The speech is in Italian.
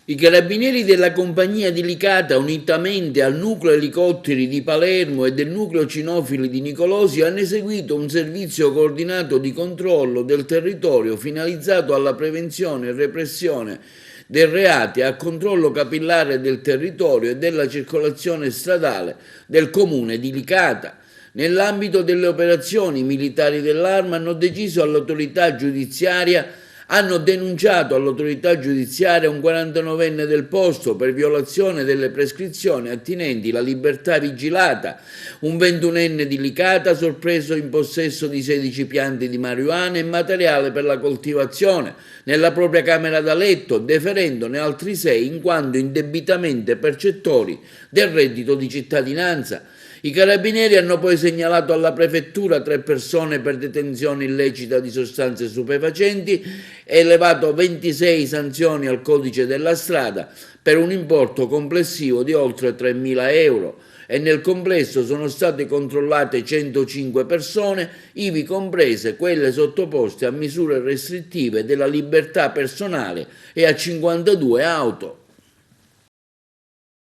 I carabinieri della compagnia di Licata, unitamente al nucleo elicotteri di Palermo e del nucleo cinofili di Nicolosi, hanno eseguito un servizio coordinato di controllo del territorio finalizzato alla prevenzione e repressione dei reati, a controllo capillare del territorio e della circolazione stradale del comune di Licata. Nell'ambito delle operazioni, i militari dell'Arma hanno denunciato all'autorità giudiziaria un 49enne del posto per violazione delle prescrizioni attinenti la libertà vigilata, un 21enne di Licata sorpreso in possesso di 16 piante di marijuana e materiale per la coltivazione nella propria camera da letto, deferendone altri 6 in quanto indebitamente percettori del reddito di cittadinanza. I carabinieri hanno poi segnalato alla prefettura 3 persone per detenzione illecita di sostanze stupefacenti e elevato 26 sanzioni al codice della strada per un importo complessivo di oltre 3.000 euro e nel complesso sono state controllate 105 persone, ivi comprese quelle sottoposte a misure restrittive della libertà personale e a 52 auto.